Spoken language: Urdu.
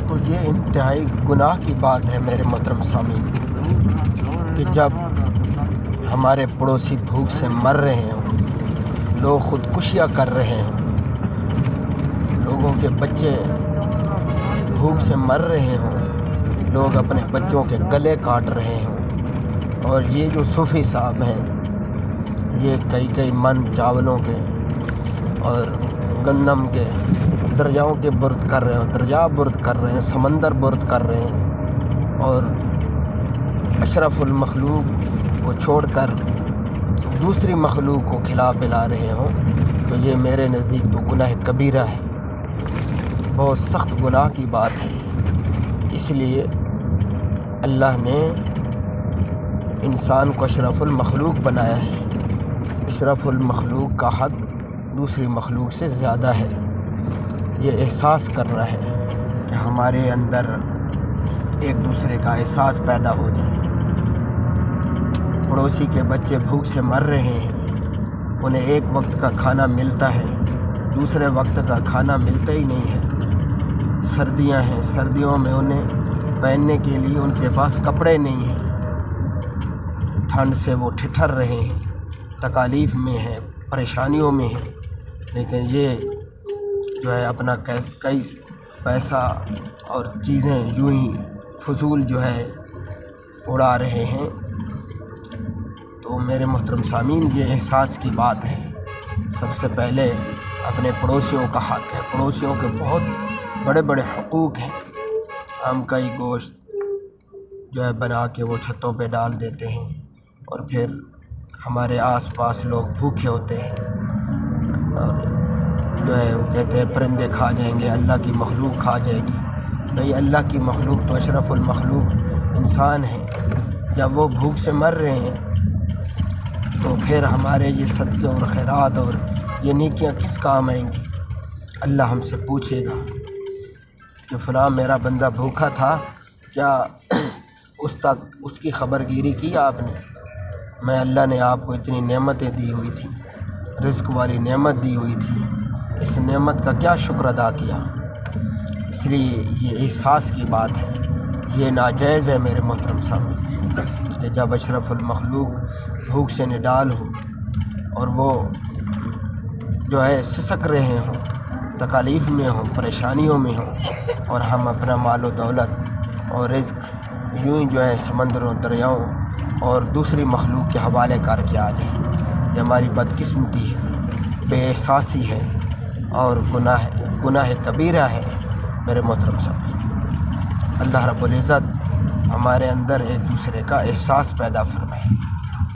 تو یہ انتہائی گناہ کی بات ہے میرے محترم سامعین کہ جب ہمارے پڑوسی بھوک سے مر رہے ہوں، لوگ خودکشیاں کر رہے ہوں، لوگوں کے بچے بھوک سے مر رہے ہوں، لوگ اپنے بچوں کے گلے کاٹ رہے ہوں، اور یہ جو صوفی صاحب ہیں یہ کئی من چاولوں کے اور گندم کے دریاؤں کے برد کر رہے ہیں، دریا برد کر رہے ہیں، سمندر برد کر رہے ہیں، اور اشرف المخلوق کو چھوڑ کر دوسری مخلوق کو کھلا پلا رہے ہوں، تو یہ میرے نزدیک تو گناہ کبیرہ ہے، بہت سخت گناہ کی بات ہے۔ اس لیے اللہ نے انسان کو اشرف المخلوق بنایا ہے۔ اشرف المخلوق کا حق دوسری مخلوق سے زیادہ ہے۔ یہ احساس کرنا ہے کہ ہمارے اندر ایک دوسرے کا احساس پیدا ہو جائے۔ پڑوسی کے بچے بھوک سے مر رہے ہیں، انہیں ایک وقت کا کھانا ملتا ہے، دوسرے وقت کا کھانا ملتا ہی نہیں ہے۔ سردیاں ہیں، سردیوں میں انہیں پہننے کے لیے ان کے پاس کپڑے نہیں ہیں، ٹھنڈ سے وہ ٹھٹھر رہے ہیں، تکالیف میں ہیں، پریشانیوں میں ہیں، لیکن یہ جو ہے اپنا کئی پیسہ اور چیزیں یوں ہی فضول جو ہے اڑا رہے ہیں۔ تو میرے محترم سامعین، یہ احساس کی بات ہے۔ سب سے پہلے اپنے پڑوسیوں کا حق ہے، پڑوسیوں کے بہت بڑے بڑے حقوق ہیں۔ ہم کئی گوشت جو ہے بنا کے وہ چھتوں پہ ڈال دیتے ہیں، اور پھر ہمارے آس پاس لوگ بھوکے ہوتے ہیں، اور جو ہے وہ کہتے ہیں پرندے کھا جائیں گے، اللہ کی مخلوق کھا جائے گی۔ بھئی اللہ کی مخلوق تو اشرف المخلوق انسان ہے۔ جب وہ بھوک سے مر رہے ہیں تو پھر ہمارے یہ صدقے اور خیرات اور یہ نیکیاں کس کام آئیں گی؟ اللہ ہم سے پوچھے گا کہ فلاں میرا بندہ بھوکا تھا، کیا اس تک اس کی خبر گیری کی آپ نے؟ میں اللہ نے آپ کو اتنی نعمتیں دی ہوئی تھیں، رزق والی نعمت دی ہوئی تھی، اس نعمت کا کیا شکر ادا کیا؟ اس لیے یہ احساس کی بات ہے، یہ ناجائز ہے میرے محترم سامنے کہ جب اشرف المخلوق بھوک سے نڈال ہو اور وہ جو ہے سسک رہے ہوں، تکالیف میں ہوں، پریشانیوں میں ہوں، اور ہم اپنا مال و دولت اور رزق یوں ہی جو ہے سمندروں، دریاؤں اور دوسری مخلوق کے حوالے کر کے آ جائیں۔ یہ ہماری بدقسمتی ہے، بے احساسی ہے، اور گناہ کبیرہ ہے میرے محترم سامعین۔ اللہ رب العزت ہمارے اندر ایک دوسرے کا احساس پیدا فرمائے۔